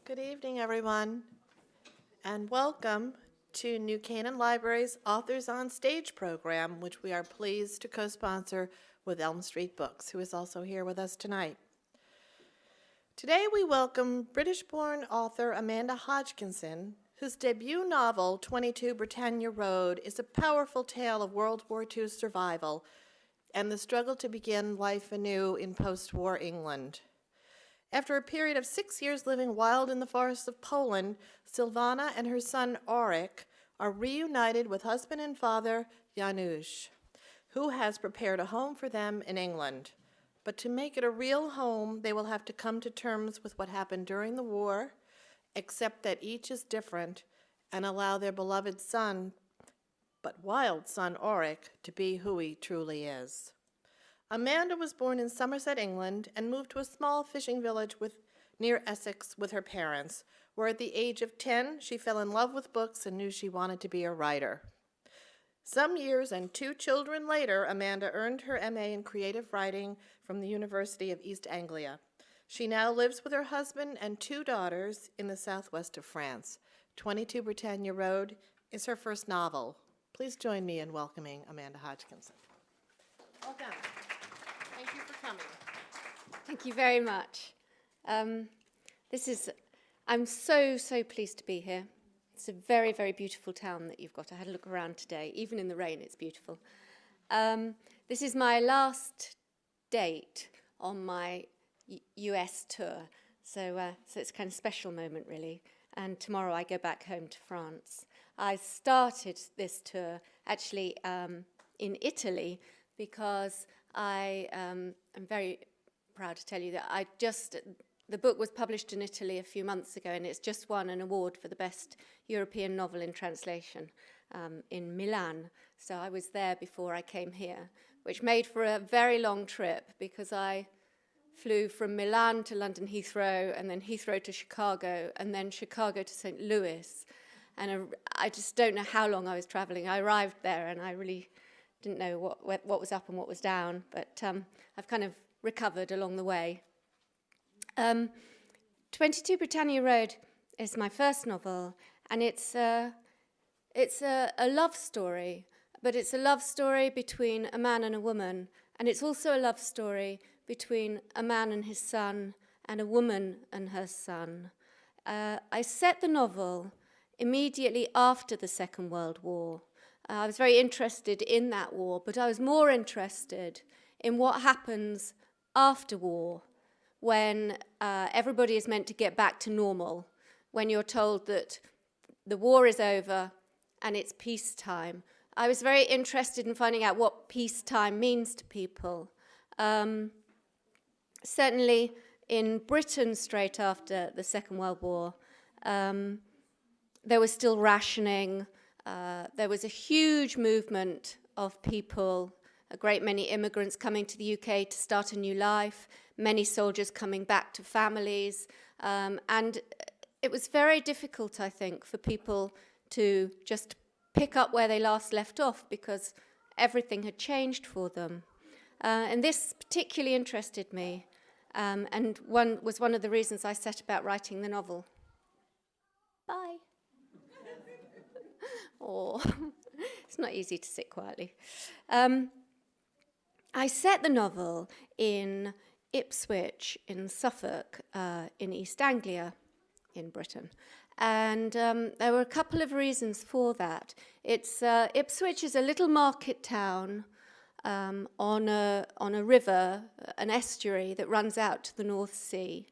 Good evening, everyone, and welcome to New Canaan Library's Authors on Stage program, which we are pleased to co-sponsor with Elm Street Books, who is also here with us tonight. Today we welcome British-born author Amanda Hodgkinson, whose debut novel, 22 Britannia Road, is a powerful tale of World War II survival and the struggle to begin life anew in post-war England. After a period of 6 years living wild in the forests of Poland, Sylvana and her son Eyre are reunited with husband and father Janusz, who has prepared a home for them in England. But to make it a real home, they will have to come to terms with what happened during the war, accept that each is different, and allow their beloved son, but wild son Eyre, to be who he truly is. Amanda was born in Somerset, England, and moved to a small fishing village near Essex with her parents, where at the age of 10, she fell in love with books and knew she wanted to be a writer. Some years and 2 children later, Amanda earned her MA in creative writing from the University of East Anglia. She now lives with her husband and 2 daughters in the southwest of France. 22 Britannia Road is her first novel. Please join me in welcoming Amanda Hodgkinson. Welcome. Thank you for coming. Thank you very much. I'm so pleased to be here. It's a very, very beautiful town that you've got. I had a look around today. Even in the rain, it's beautiful. This is my last date on my US tour, so it's a kind of special moment, really. And tomorrow I go back home to France. I started this tour, actually, in Italy, because I am very proud to tell you that the book was published in Italy a few months ago, and it's just won an award for the best European novel in translation in Milan. So I was there before I came here, which made for a very long trip because I flew from Milan to London Heathrow, and then Heathrow to Chicago, and then Chicago to St. Louis. And I just don't know how long I was traveling. I arrived there, and I really didn't know what was up and what was down, but I've kind of recovered along the way. 22 Britannia Road is my first novel, and it's a love story, but it's a love story between a man and a woman, and it's also a love story between a man and his son and a woman and her son. I set the novel immediately after the Second World War. I was very interested in that war, but I was more interested in what happens after war when everybody is meant to get back to normal, when you're told that the war is over and it's peacetime. I was very interested in finding out what peacetime means to people. Certainly in Britain, straight after the Second World War, there was still rationing. There was a huge movement of people, a great many immigrants coming to the UK to start a new life, many soldiers coming back to families, and it was very difficult, I think, for people to just pick up where they last left off because everything had changed for them. And this particularly interested me, and was one of the reasons I set about writing the novel. Bye. Oh, it's not easy to sit quietly. I set the novel in Ipswich, in Suffolk, in East Anglia, in Britain. And there were a couple of reasons for that. Ipswich is a little market town on a river, an estuary that runs out to the North Sea.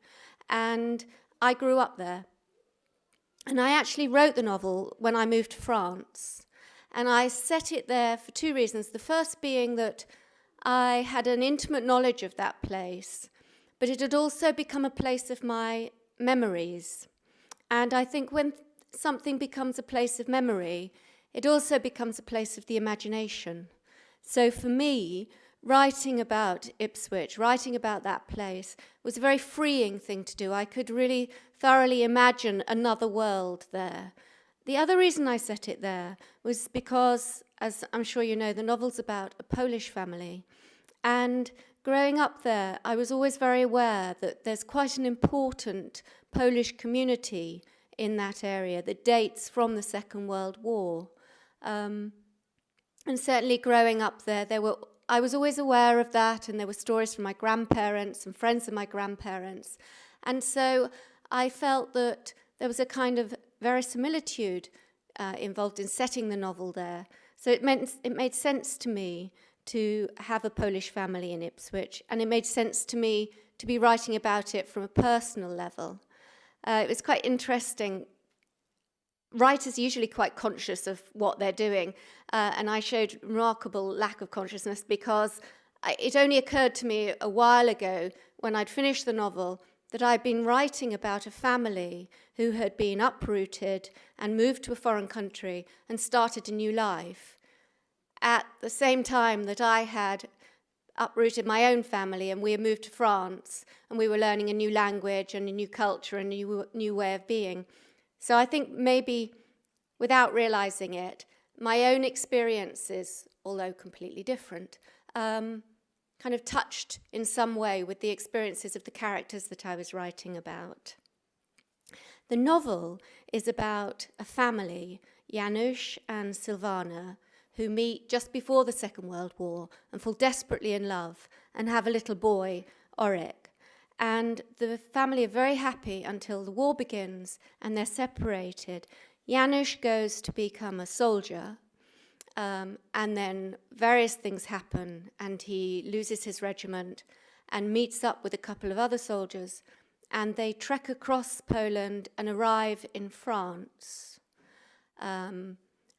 And I grew up there. And I actually wrote the novel when I moved to France. And I set it there for 2 reasons. The first being that I had an intimate knowledge of that place, but it had also become a place of my memories. And I think when something becomes a place of memory, it also becomes a place of the imagination. So for me, writing about Ipswich, writing about that place, was a very freeing thing to do. I could really thoroughly imagine another world there. The other reason I set it there was because, as I'm sure you know, the novel's about a Polish family, and growing up there, I was always very aware that there's quite an important Polish community in that area that dates from the Second World War. And certainly growing up there, I was always aware of that, and there were stories from my grandparents and friends of my grandparents. And so I felt that there was a kind of verisimilitude involved in setting the novel there. So it made sense to me to have a Polish family in Ipswich, and it made sense to me to be writing about it from a personal level. It was quite interesting. Writers are usually quite conscious of what they're doing, and I showed remarkable lack of consciousness because it only occurred to me a while ago when I'd finished the novel that I'd been writing about a family who had been uprooted and moved to a foreign country and started a new life at the same time that I had uprooted my own family and we had moved to France and we were learning a new language and a new culture and a new way of being. So I think maybe without realizing it, my own experiences, although completely different, kind of touched in some way with the experiences of the characters that I was writing about. The novel is about a family, Janusz and Silvana, who meet just before the Second World War and fall desperately in love and have a little boy, Oryk. And the family are very happy until the war begins and they're separated. Janusz goes to become a soldier, and then various things happen and he loses his regiment and meets up with a couple of other soldiers, and they trek across Poland and arrive in France.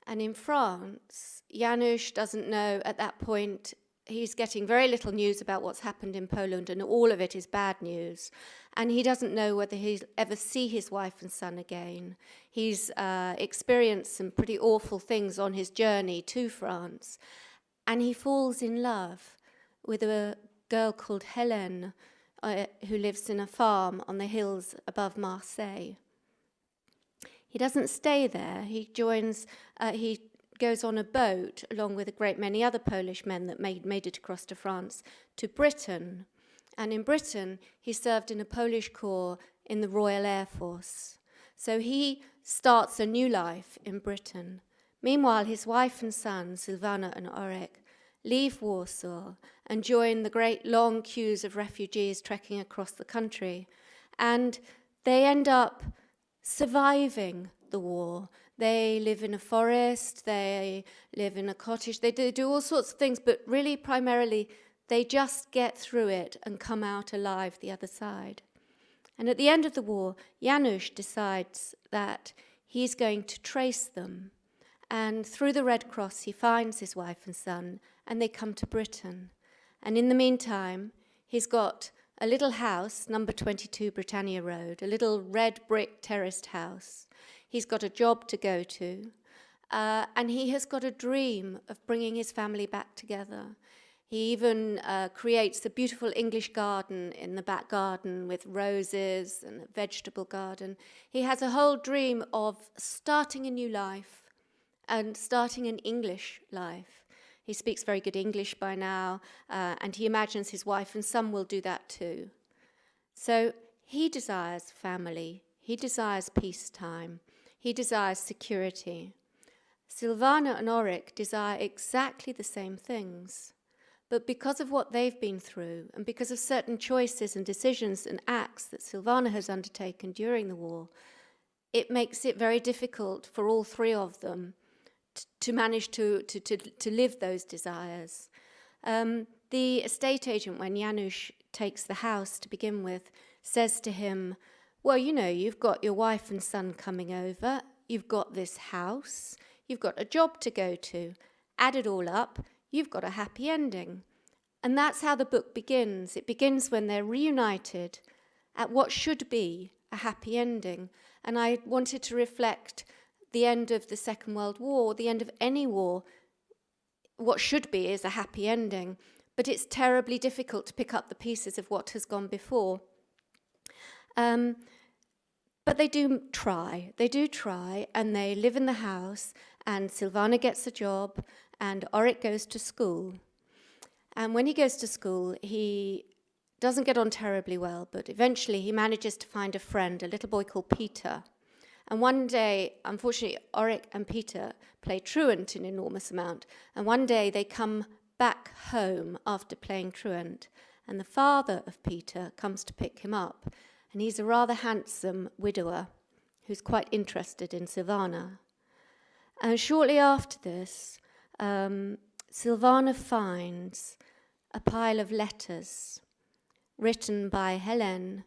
And in France, Janusz doesn't know at that point, he's getting very little news about what's happened in Poland, and all of it is bad news. And he doesn't know whether he'll ever see his wife and son again. He's experienced some pretty awful things on his journey to France. And he falls in love with a girl called Hélène, who lives in a farm on the hills above Marseille. He doesn't stay there. He goes on a boat along with a great many other Polish men that made it across to France to Britain. And in Britain, he served in a Polish corps in the Royal Air Force. So he starts a new life in Britain. Meanwhile, his wife and son, Silvana and Oryk, leave Warsaw and join the great long queues of refugees trekking across the country. And they end up surviving the war. They live in a forest, they live in a cottage, they do all sorts of things, but really primarily they just get through it and come out alive the other side. And at the end of the war, Janusz decides that he's going to trace them. And through the Red Cross, he finds his wife and son, and they come to Britain. And in the meantime, he's got a little house, number 22 Britannia Road, a little red brick terraced house. He's got a job to go to, and he has got a dream of bringing his family back together. He even creates a beautiful English garden in the back garden with roses and a vegetable garden. He has a whole dream of starting a new life and starting an English life. He speaks very good English by now, and he imagines his wife and son will do that too. So he desires family, he desires peacetime, he desires security. Silvana and Oryk desire exactly the same things, but because of what they've been through, and because of certain choices and decisions and acts that Silvana has undertaken during the war, it makes it very difficult for all three of them to manage to live those desires. The estate agent, when Janusz takes the house to begin with, says to him, well, you know, you've got your wife and son coming over, you've got this house, you've got a job to go to. Add it all up, you've got a happy ending. And that's how the book begins. It begins when they're reunited at what should be a happy ending. And I wanted to reflect the end of the Second World War, the end of any war. What should be is a happy ending, but it's terribly difficult to pick up the pieces of what has gone before. But they do try, and they live in the house, and Silvana gets a job, and Oryk goes to school. And when he goes to school, he doesn't get on terribly well, but eventually he manages to find a friend, a little boy called Peter. And one day, unfortunately, Auric and Peter play truant in enormous amount. And one day they come back home after playing truant, and the father of Peter comes to pick him up. And he's a rather handsome widower who's quite interested in Silvana. And shortly after this, Silvana finds a pile of letters written by Hélène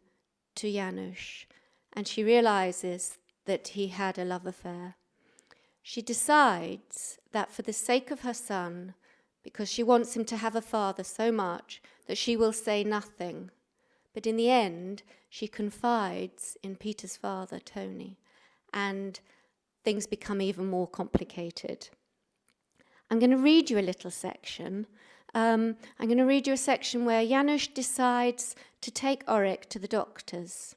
to Janusz, and she realizes that he had a love affair. She decides that for the sake of her son, because she wants him to have a father so much, that she will say nothing. But in the end, she confides in Peter's father, Tony, and things become even more complicated. I'm going to read you a little section. I'm going to read you a section where Janusz decides to take Auric to the doctors.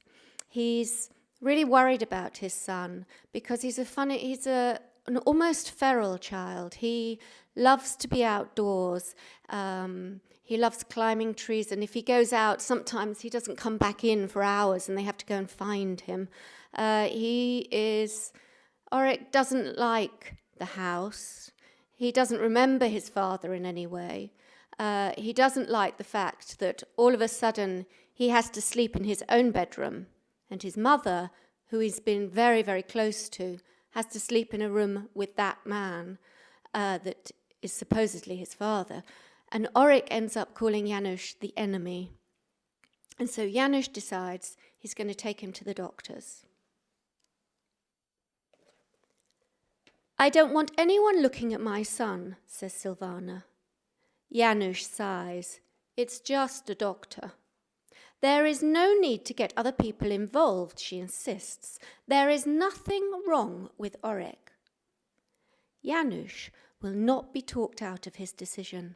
He's really worried about his son because he's an almost feral child. He loves to be outdoors. He loves climbing trees, and if he goes out, sometimes he doesn't come back in for hours and they have to go and find him. Auric doesn't like the house. He doesn't remember his father in any way. He doesn't like the fact that all of a sudden he has to sleep in his own bedroom, and his mother, who he's been very, very close to, has to sleep in a room with that man that is supposedly his father. And Auric ends up calling Janusz the enemy. And so Janusz decides he's going to take him to the doctors. "I don't want anyone looking at my son," says Silvana. Janusz sighs. "It's just a doctor." "There is no need to get other people involved," she insists. "There is nothing wrong with Auric." Janusz will not be talked out of his decision.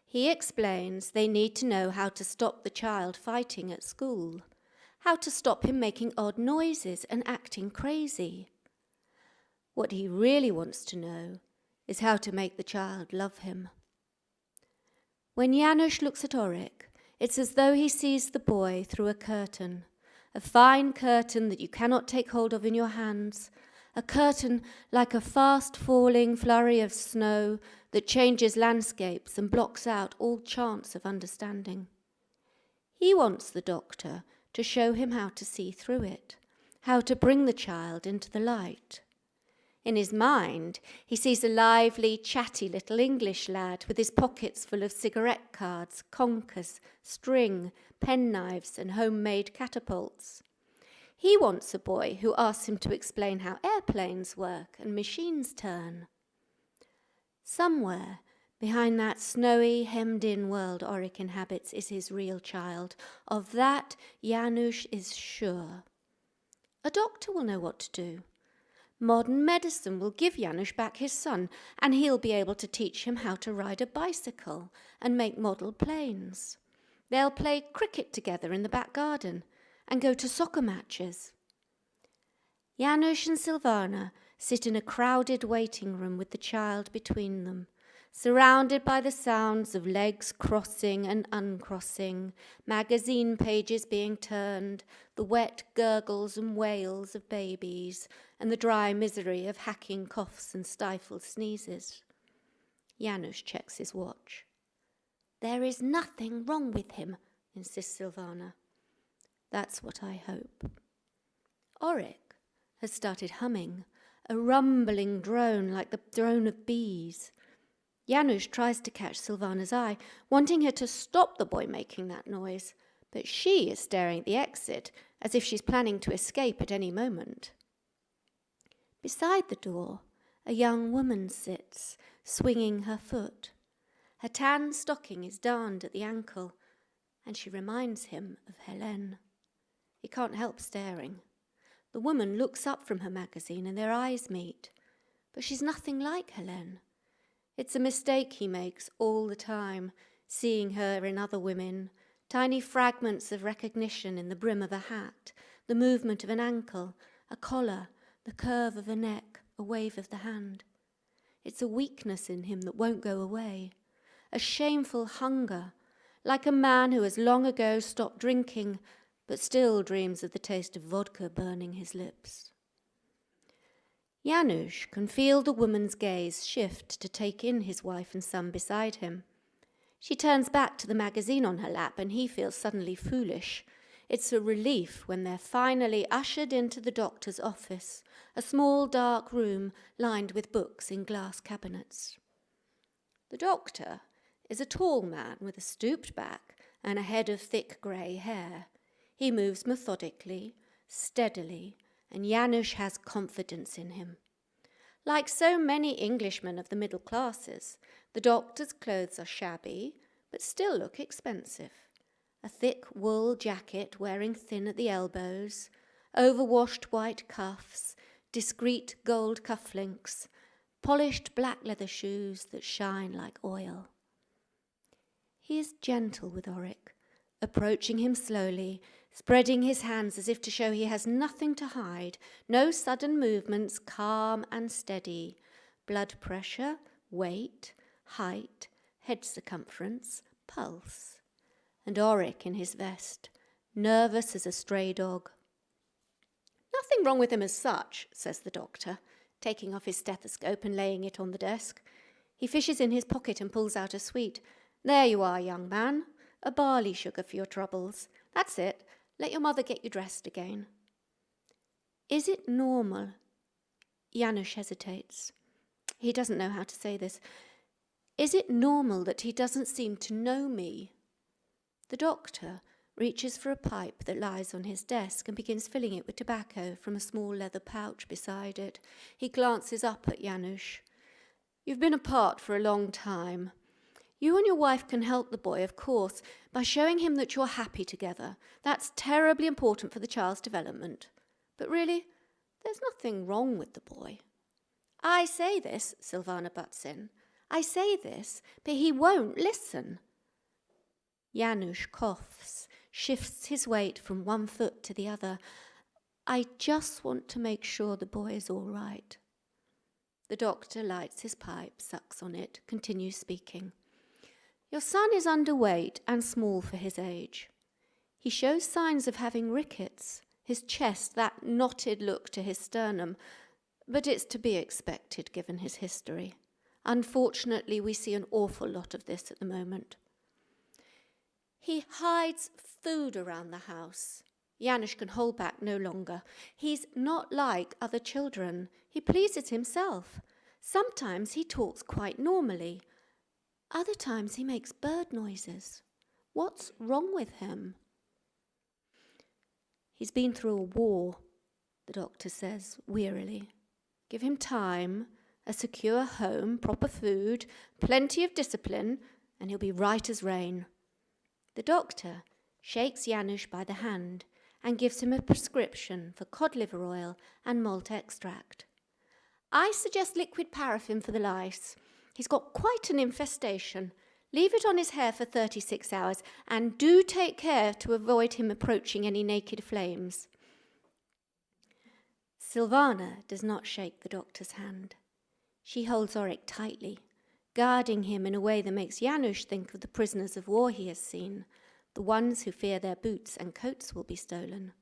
He explains they need to know how to stop the child fighting at school, how to stop him making odd noises and acting crazy. What he really wants to know is how to make the child love him. When Janusz looks at Auric, it's as though he sees the boy through a curtain, a fine curtain that you cannot take hold of in your hands, a curtain like a fast-falling flurry of snow that changes landscapes and blocks out all chance of understanding. He wants the doctor to show him how to see through it, how to bring the child into the light. In his mind, he sees a lively, chatty little English lad with his pockets full of cigarette cards, conkers, string, penknives, and homemade catapults. He wants a boy who asks him to explain how airplanes work and machines turn. Somewhere behind that snowy, hemmed-in world Auric inhabits is his real child. Of that, Janusz is sure. A doctor will know what to do. Modern medicine will give Janusz back his son, and he'll be able to teach him how to ride a bicycle and make model planes. They'll play cricket together in the back garden and go to soccer matches. Janusz and Silvana sit in a crowded waiting room with the child between them, surrounded by the sounds of legs crossing and uncrossing, magazine pages being turned, the wet gurgles and wails of babies, and the dry misery of hacking coughs and stifled sneezes. Janusz checks his watch. "There is nothing wrong with him," insists Silvana. "That's what I hope." Auric has started humming, a rumbling drone like the drone of bees. Janusz tries to catch Silvana's eye, wanting her to stop the boy making that noise, but she is staring at the exit as if she's planning to escape at any moment. Beside the door, a young woman sits, swinging her foot. Her tan stocking is darned at the ankle, and she reminds him of Hélène. He can't help staring. The woman looks up from her magazine and their eyes meet, but she's nothing like Hélène. It's a mistake he makes all the time, seeing her in other women, tiny fragments of recognition in the brim of a hat, the movement of an ankle, a collar, the curve of a neck, a wave of the hand. It's a weakness in him that won't go away, a shameful hunger, like a man who has long ago stopped drinking, but still dreams of the taste of vodka burning his lips. Janusz can feel the woman's gaze shift to take in his wife and son beside him. She turns back to the magazine on her lap, and he feels suddenly foolish. It's a relief when they're finally ushered into the doctor's office, a small dark room lined with books in glass cabinets. The doctor is a tall man with a stooped back and a head of thick grey hair. He moves methodically, steadily, and Janusz has confidence in him. Like so many Englishmen of the middle classes, the doctor's clothes are shabby, but still look expensive. A thick wool jacket wearing thin at the elbows, overwashed white cuffs, discreet gold cufflinks, polished black leather shoes that shine like oil. He is gentle with Oric, approaching him slowly, spreading his hands as if to show he has nothing to hide, no sudden movements, calm and steady. Blood pressure, weight, height, head circumference, pulse. And Oric in his vest, nervous as a stray dog. "Nothing wrong with him as such," says the doctor, taking off his stethoscope and laying it on the desk. He fishes in his pocket and pulls out a sweet. "There you are, young man. A barley sugar for your troubles. That's it. Let your mother get you dressed again." "Is it normal?" Janusz hesitates. He doesn't know how to say this. "Is it normal that he doesn't seem to know me?" The doctor reaches for a pipe that lies on his desk and begins filling it with tobacco from a small leather pouch beside it. He glances up at Janusz. "You've been apart for a long time. You and your wife can help the boy, of course, by showing him that you're happy together. That's terribly important for the child's development. But really, there's nothing wrong with the boy." "I say this," Silvana butts in. "I say this, but he won't listen." Janusz coughs, shifts his weight from one foot to the other. "I just want to make sure the boy is all right." The doctor lights his pipe, sucks on it, continues speaking. "Your son is underweight and small for his age. He shows signs of having rickets, his chest, that knotted look to his sternum, but it's to be expected given his history. Unfortunately, we see an awful lot of this at the moment. He hides food around the house. Janusz can hold back no longer. He's not like other children. He pleases himself. Sometimes he talks quite normally. Other times he makes bird noises. What's wrong with him?" "He's been through a war," the doctor says wearily. "Give him time, a secure home, proper food, plenty of discipline, and he'll be right as rain." The doctor shakes Janusz by the hand and gives him a prescription for cod liver oil and malt extract. "I suggest liquid paraffin for the lice. He's got quite an infestation. Leave it on his hair for 36 hours, and do take care to avoid him approaching any naked flames." Silvana does not shake the doctor's hand. She holds Oric tightly, guarding him in a way that makes Janusz think of the prisoners of war he has seen, the ones who fear their boots and coats will be stolen.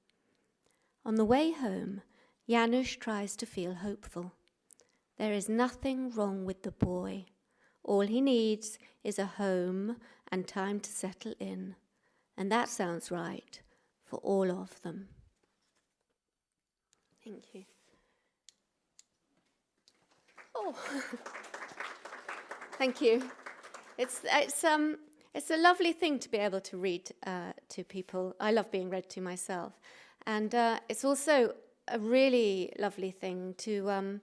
On the way home, Janusz tries to feel hopeful. There is nothing wrong with the boy. All he needs is a home and time to settle in. And that sounds right for all of them. Thank you. Oh, thank you. It's a lovely thing to be able to read to people. I love being read to myself. And it's also a really lovely thing to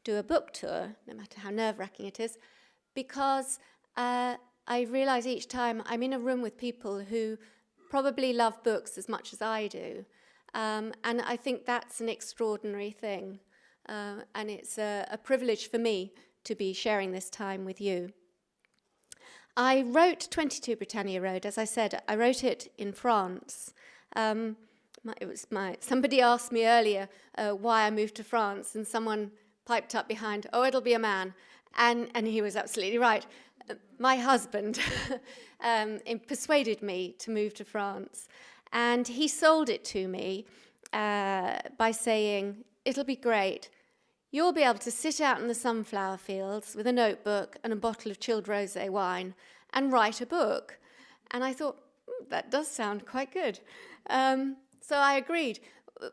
do a book tour, no matter how nerve-wracking it is, because I realise each time I'm in a room with people who probably love books as much as I do. And I think that's an extraordinary thing. And it's a privilege for me to be sharing this time with you. I wrote 22 Britannia Road. As I said, I wrote it in France. Somebody asked me earlier why I moved to France, and someone piped up behind, "Oh, it'll be a man." And he was absolutely right. my husband persuaded me to move to France, and he sold it to me by saying, it'll be great. You'll be able to sit out in the sunflower fields with a notebook and a bottle of chilled rosé wine and write a book. And I thought, that does sound quite good. So I agreed.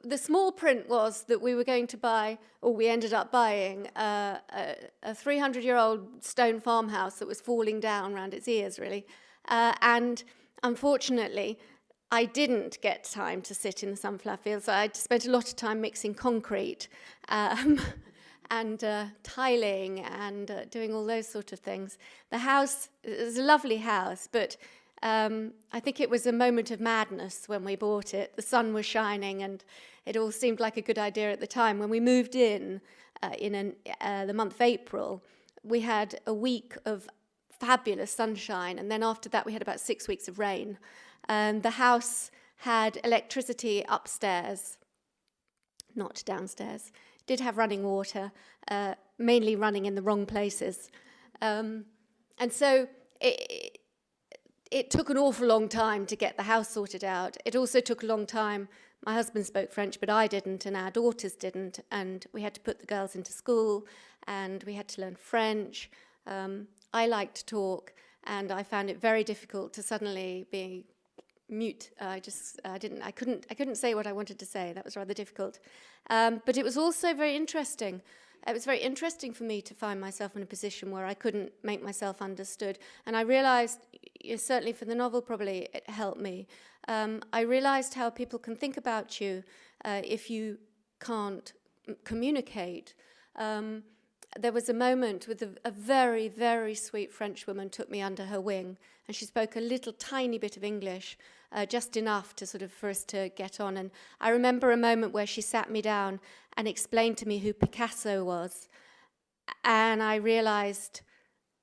The small print was that we were going to buy, or we ended up buying, a 300-year-old stone farmhouse that was falling down around its ears, really. And unfortunately, I didn't get time to sit in the sunflower fields. So I spent a lot of time mixing concrete and tiling and doing all those sort of things. The house is a lovely house, but I think it was a moment of madness when we bought it. The sun was shining and it all seemed like a good idea at the time. When we moved in the month of April, we had a week of fabulous sunshine, and then after that we had about 6 weeks of rain. The house had electricity upstairs, not downstairs. It did have running water, mainly running in the wrong places. And so it took an awful long time to get the house sorted out. It also took a long time. My husband spoke French, but I didn't, and our daughters didn't, and we had to put the girls into school, and we had to learn French. I like to talk, and I found it very difficult to suddenly be mute. I couldn't say what I wanted to say. That was rather difficult. But it was also very interesting. It was very interesting for me to find myself in a position where I couldn't make myself understood. And I realized, certainly for the novel probably, it helped me. I realized how people can think about you if you can't communicate. There was a moment with a very, very sweet French woman took me under her wing, and she spoke a little tiny bit of English, just enough to for us to get on. And I remember a moment where she sat me down and explained to me who Picasso was, and I realized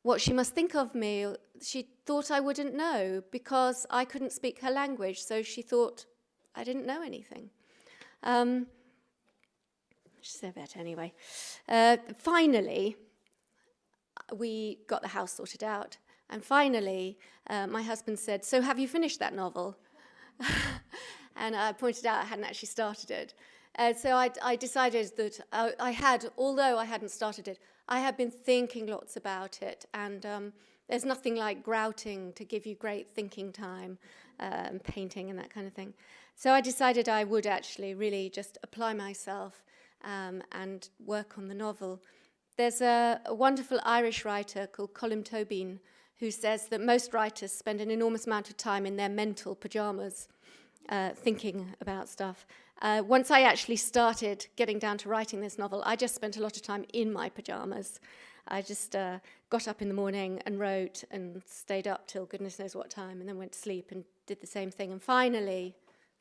what she must think of me. She thought I wouldn't know because I couldn't speak her language, so she thought I didn't know anything. She said that anyway. Finally, we got the house sorted out. And finally, my husband said, "So have you finished that novel?" And I pointed out I hadn't actually started it. So I decided that although I hadn't started it, I had been thinking lots about it. And there's nothing like grouting to give you great thinking time, painting and that kind of thing. So I decided I would actually really just apply myself and work on the novel. There's a wonderful Irish writer called Colm Tobin who says that most writers spend an enormous amount of time in their mental pajamas thinking about stuff. Once I actually started getting down to writing this novel, I just spent a lot of time in my pajamas. I just got up in the morning and wrote and stayed up till goodness knows what time, and then went to sleep and did the same thing, and finally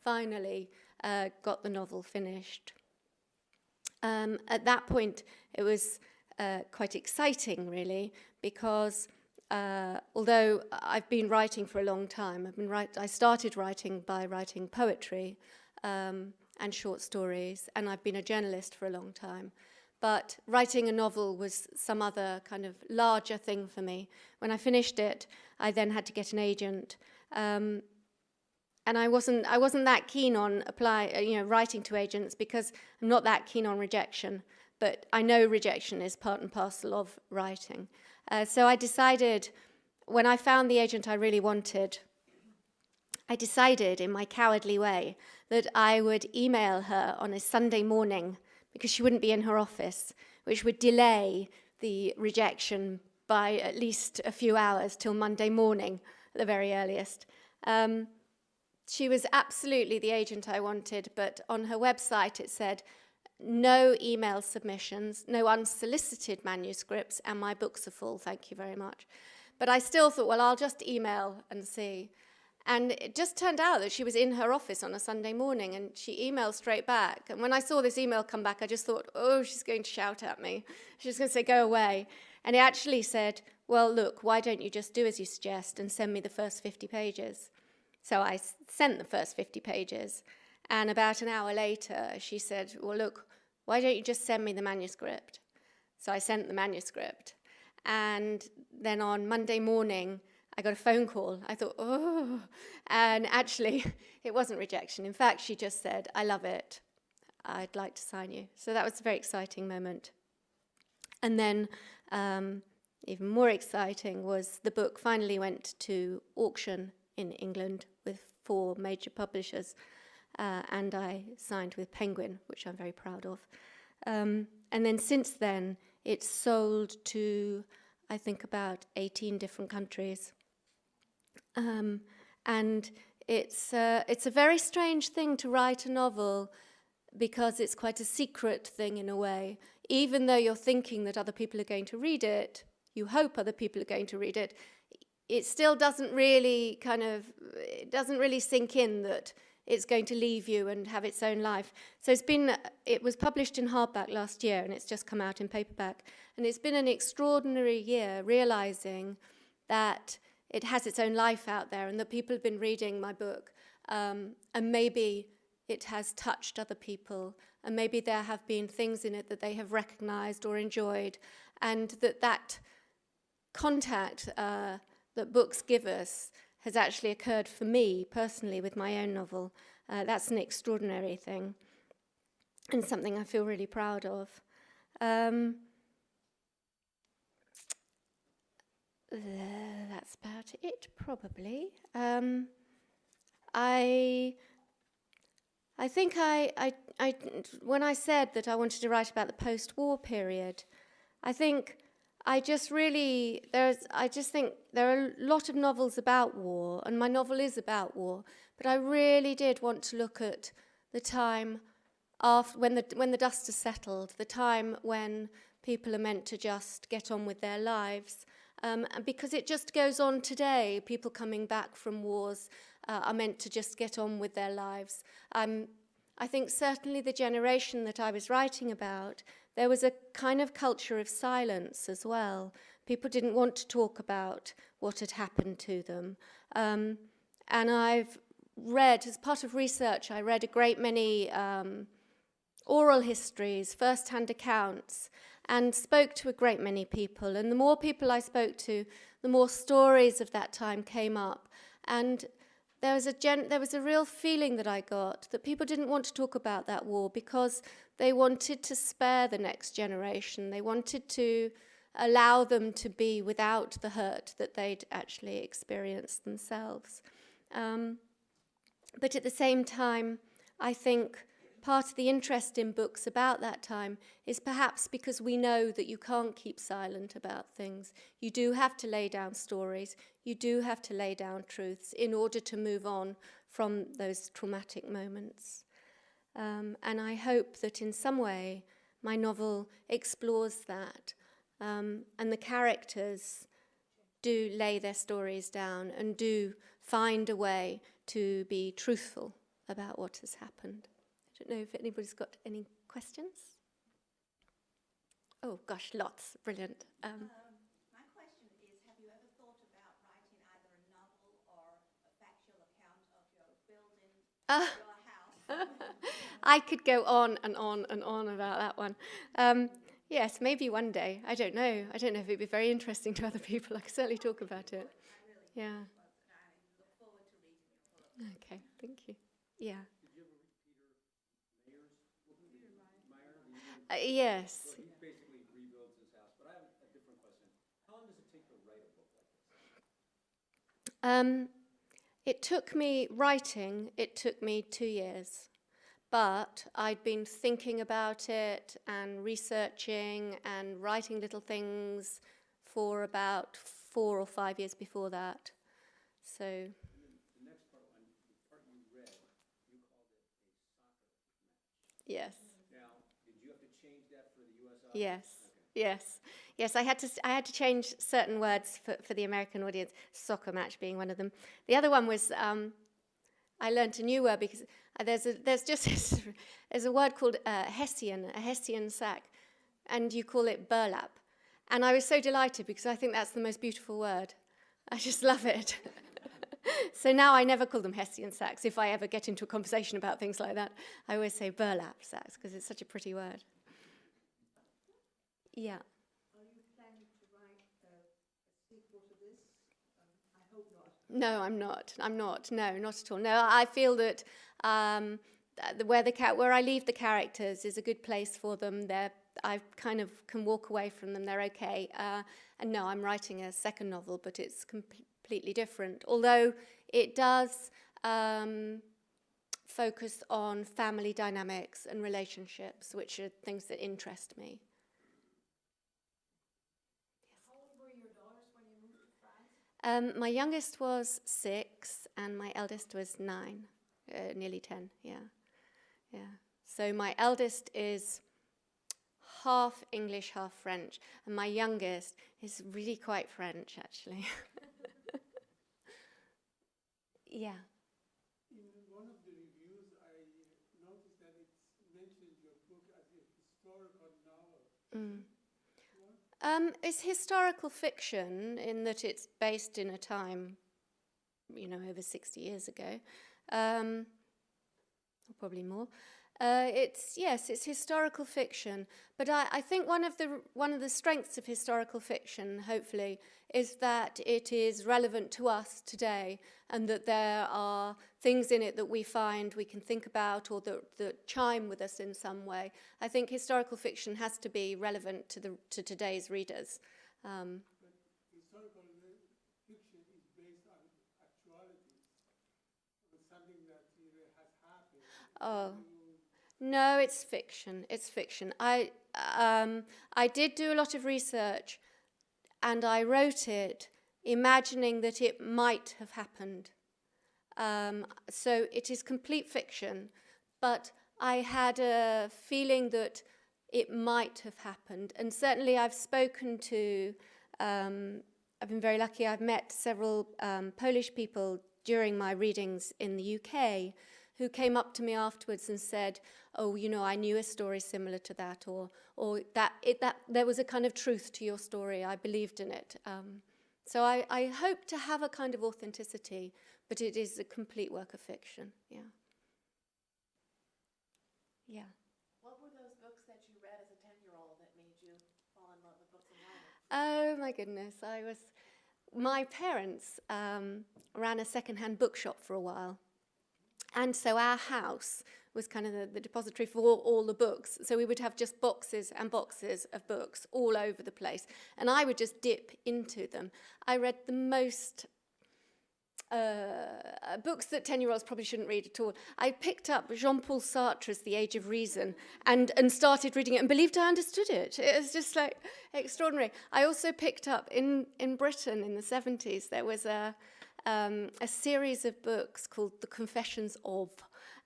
got the novel finished. At that point, it was quite exciting, really, because although I've been writing for a long time, I started writing by writing poetry and short stories, and I've been a journalist for a long time. But writing a novel was some other kind of larger thing for me. When I finished it, I then had to get an agent. And I wasn't that keen on writing to agents because I'm not that keen on rejection. But I know rejection is part and parcel of writing. So I decided, when I found the agent I really wanted, I decided in my cowardly way that I would email her on a Sunday morning because she wouldn't be in her office, which would delay the rejection by at least a few hours till Monday morning at the very earliest. She was absolutely the agent I wanted, but on her website it said, "No email submissions, no unsolicited manuscripts, and my books are full, thank you very much." But I still thought, well, I'll just email and see. And it just turned out that she was in her office on a Sunday morning, and she emailed straight back. And when I saw this email come back, I just thought, oh, she's going to shout at me. She's going to say, go away. And it actually said, well, look, why don't you just do as you suggest and send me the first 50 pages? So I sent the first 50 pages. And about an hour later, she said, well, look, why don't you just send me the manuscript? So I sent the manuscript. And then on Monday morning, I got a phone call. I thought, oh, and actually, it wasn't rejection. In fact, she just said, I love it. I'd like to sign you. So that was a very exciting moment. And then even more exciting was the book finally went to auction in England with 4 major publishers, and I signed with Penguin, which I'm very proud of. And then since then, it's sold to, I think, about 18 different countries. And it's a very strange thing to write a novel, because it's quite a secret thing in a way. Even though you're thinking that other people are going to read it, you hope other people are going to read it, it still doesn't really sink in that it's going to leave you and have its own life. So it was published in hardback last year, and it's just come out in paperback. And it's been an extraordinary year, realizing that it has its own life out there and that people have been reading my book, and maybe it has touched other people, and maybe there have been things in it that they have recognized or enjoyed, and that contact that books give us has actually occurred for me personally with my own novel. That's an extraordinary thing and something I feel really proud of. That's about it, probably. I think when I said that I wanted to write about the post-war period, I just think there are a lot of novels about war, and my novel is about war, but I really did want to look at the time after, when the dust has settled, the time when people are meant to just get on with their lives, because it just goes on today. People coming back from wars are meant to just get on with their lives. I think certainly the generation that I was writing about, there was a kind of culture of silence as well. People didn't want to talk about what had happened to them. And I've read, as part of research, I read a great many oral histories, first-hand accounts, and spoke to a great many people. And the more people I spoke to, the more stories of that time came up. And there was a real feeling that I got that people didn't want to talk about that war because they wanted to spare the next generation. They wanted to allow them to be without the hurt that they'd actually experienced themselves. But at the same time, I think part of the interest in books about that time is perhaps because we know that you can't keep silent about things. You do have to lay down stories. You do have to lay down truths in order to move on from those traumatic moments. And I hope that in some way my novel explores that, and the characters do lay their stories down and do find a way to be truthful about what has happened. I don't know if anybody's got any questions. Oh gosh, lots. Brilliant. My question is, have you ever thought about writing either a novel or a factual account of your building, your house? I could go on and on and on about that one. Yes, maybe one day. I don't know. I don't know if it'd be very interesting to other people. I could certainly talk about it. Yeah. I look forward to reading your book. Okay, thank you. Yeah. Did you ever read Peter Mayer's? Yes. So he basically rebuilds his house. But I have a different question. How long does it take to write a book like this? It took me 2 years. But I'd been thinking about it and researching and writing little things for about 4 or 5 years before that. So. And then the next part, the part you read, you called it a soccer match. Yes. Now, did you have to change that for the U.S. audience? Yes. Okay. Yes. I had to change certain words for the American audience. Soccer match being one of them. The other one was I learnt a new word because there's a word called Hessian, a Hessian sack, and you call it burlap. And I was so delighted because I think that's the most beautiful word. I just love it. So now I never call them Hessian sacks. If I ever get into a conversation about things like that, I always say burlap sacks because it's such a pretty word. Yeah. Are you planning to write No, I'm not. I'm not. No, not at all. No, I feel that where I leave the characters is a good place for them. I kind of can walk away from them. They're okay. And no, I'm writing a second novel, but it's completely different. Although it does focus on family dynamics and relationships, which are things that interest me. How old were your daughters when you moved to France? My youngest was 6 and my eldest was 9, nearly 10, yeah. So my eldest is half English, half French, and my youngest is really quite French, actually. Yeah. In one of the reviews, I noticed that it mentioned your book as a historical novel. It's historical fiction in that it's based in a time, over 60 years ago, or probably more. It's historical fiction, but I think one of the strengths of historical fiction, hopefully, is that it is relevant to us today, and that there are things in it that we find we can think about or that chime with us in some way. I think historical fiction has to be relevant to today's readers. But historical fiction is based on actualities, on something that has happened. Oh. No, it's fiction. It's fiction. I did do a lot of research, and I wrote it imagining that it might have happened. So it is complete fiction, but I had a feeling that it might have happened. And certainly I've spoken to, I've been very lucky, I've met several Polish people during my readings in the UK who came up to me afterwards and said, oh, I knew a story similar to that, or that there was a kind of truth to your story. I believed in it. So I hope to have a kind of authenticity, but it is a complete work of fiction. Yeah. What were those books that you read as a 10-year-old that made you fall in love with books and writing? Oh my goodness, my parents ran a second-hand bookshop for a while. And so our house was kind of the depository for all the books. So we would have just boxes and boxes of books all over the place. And I would just dip into them. I read the most books that 10-year-olds probably shouldn't read at all. I picked up Jean-Paul Sartre's The Age of Reason and started reading it and believed I understood it. It was just like extraordinary. I also picked up in Britain in the 70s, there was a series of books called The Confessions of,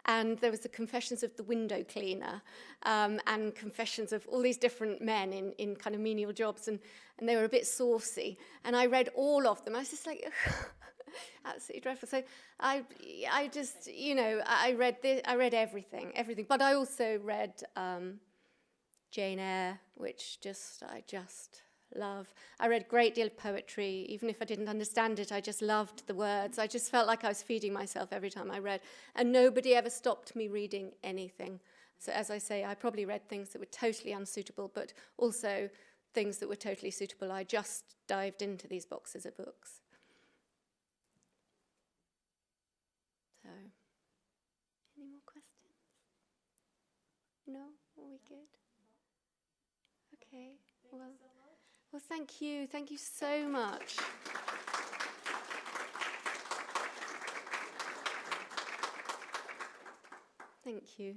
and there was the Confessions of the Window Cleaner, and confessions of all these different men in kind of menial jobs, and they were a bit saucy, and I read all of them. I was just like, absolutely dreadful. So I just, I read everything, but I also read Jane Eyre, which I just love. I read a great deal of poetry. Even if I didn't understand it, I just loved the words. I just felt like I was feeding myself every time I read. And nobody ever stopped me reading anything. So as I say, I probably read things that were totally unsuitable, but also things that were totally suitable. I just dived into these boxes of books. So, any more questions? No? Are we good? Okay. Well, thank you. Thank you so much. Thank you.